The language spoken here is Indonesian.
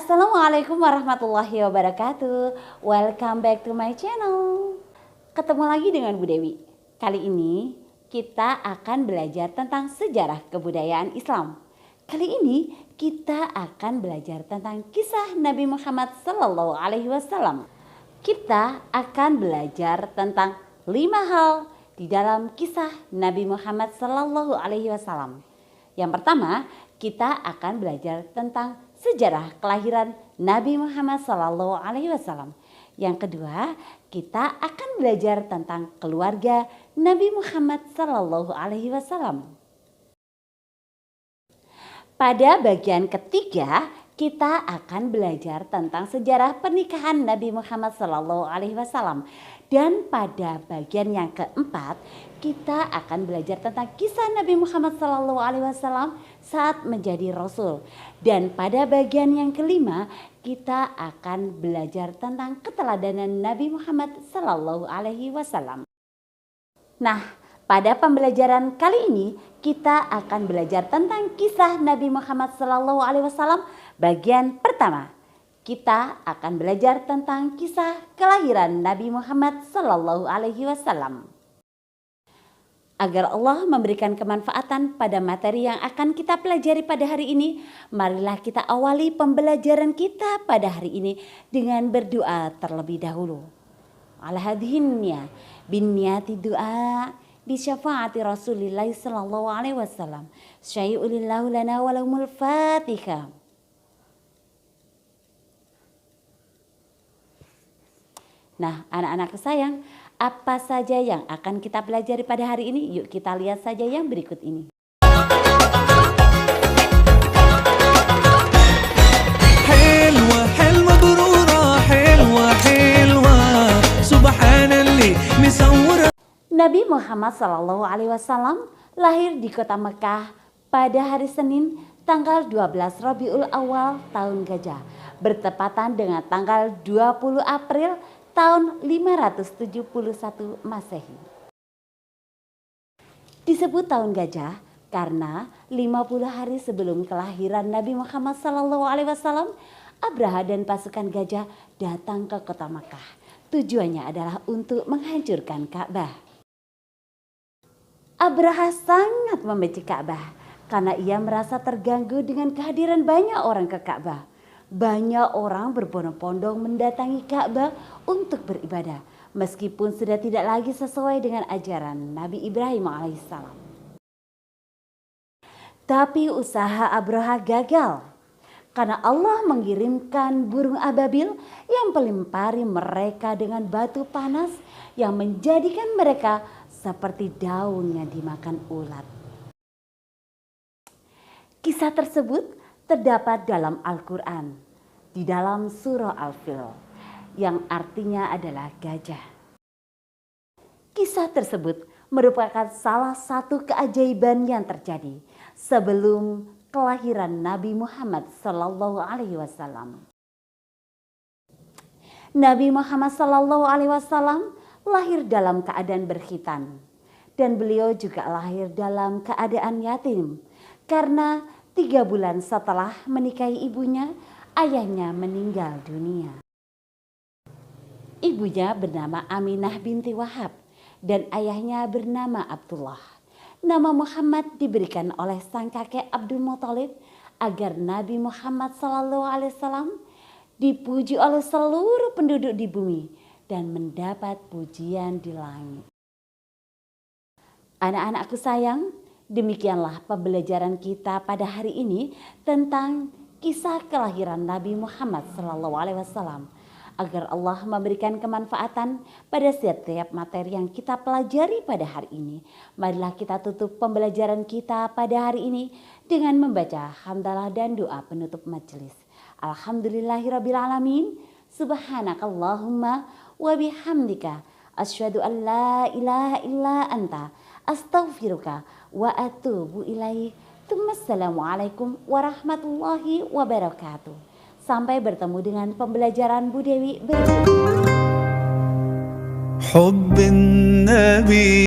Assalamualaikum warahmatullahi wabarakatuh. Welcome back to my channel. Ketemu lagi dengan Bu Dewi. Kali ini kita akan belajar tentang sejarah kebudayaan Islam. Kali ini kita akan belajar tentang kisah Nabi Muhammad SAW. Kita akan belajar tentang 5 hal di dalam kisah Nabi Muhammad SAW. Yang pertama, kita akan belajar tentang sejarah kelahiran Nabi Muhammad SAW. Yang kedua, kita akan belajar tentang keluarga Nabi Muhammad SAW. Pada bagian ketiga, kita akan belajar tentang sejarah pernikahan Nabi Muhammad SAW. Dan pada bagian yang keempat, kita akan belajar tentang kisah Nabi Muhammad SAW saat menjadi Rasul. Dan pada bagian yang kelima, kita akan belajar tentang keteladanan Nabi Muhammad SAW. Nah, pada pembelajaran kali ini kita akan belajar tentang kisah Nabi Muhammad SAW bagian pertama. Kita akan belajar tentang kisah kelahiran Nabi Muhammad SAW. Agar Allah memberikan kemanfaatan pada materi yang akan kita pelajari pada hari ini, marilah kita awali pembelajaran kita pada hari ini dengan berdoa terlebih dahulu. Al-hadhinnya bin niyati doa bi syafaati Rasulillah sallallahu alaihi wasallam. Syai'ulillahu lana wa lahumul Fatihah. Nah, anak-anak kesayang, apa saja yang akan kita pelajari pada hari ini? Yuk kita lihat saja yang berikut ini. Nabi Muhammad SAW lahir di kota Mekah pada hari Senin tanggal 12 Rabiul Awal tahun Gajah, bertepatan dengan tanggal 20 April tahun 571 Masehi. Disebut tahun Gajah karena 50 hari sebelum kelahiran Nabi Muhammad SAW, Abraha dan pasukan gajah datang ke kota Makkah. Tujuannya adalah untuk menghancurkan Ka'bah. Abraha sangat membenci Ka'bah karena ia merasa terganggu dengan kehadiran banyak orang ke Ka'bah. Banyak orang berbondong-bondong mendatangi Ka'bah untuk beribadah, meskipun sudah tidak lagi sesuai dengan ajaran Nabi Ibrahim alaihissalam. Tapi usaha Abraha gagal karena Allah mengirimkan burung ababil yang melempari mereka dengan batu panas yang menjadikan mereka seperti daun yang dimakan ulat. Kisah tersebut terdapat dalam Al-Quran, di dalam surah Al-Fil, yang artinya adalah gajah. Kisah tersebut merupakan salah satu keajaiban yang terjadi sebelum kelahiran Nabi Muhammad SAW. Nabi Muhammad SAW lahir dalam keadaan berkhitan, dan beliau juga lahir dalam keadaan yatim karena 3 bulan setelah menikahi ibunya, ayahnya meninggal dunia. Ibunya bernama Aminah binti Wahab dan ayahnya bernama Abdullah. Nama Muhammad diberikan oleh sang kakek Abdul Muthalib agar Nabi Muhammad SAW dipuji oleh seluruh penduduk di bumi dan mendapat pujian di langit. Anak-anakku sayang, demikianlah pembelajaran kita pada hari ini tentang kisah kelahiran Nabi Muhammad SAW. Agar Allah memberikan kemanfaatan pada setiap materi yang kita pelajari pada hari ini, marilah kita tutup pembelajaran kita pada hari ini dengan membaca hamdalah dan doa penutup majelis. Alhamdulillahirrabbilalamin. Subhanakallahumma wa bihamdika asyhadu an la ilaha illa anta astaghfiruka wa atubu ilaik. Assalamualaikum warahmatullahi wabarakatuh. Sampai bertemu dengan pembelajaran Bu Dewi berikutnya.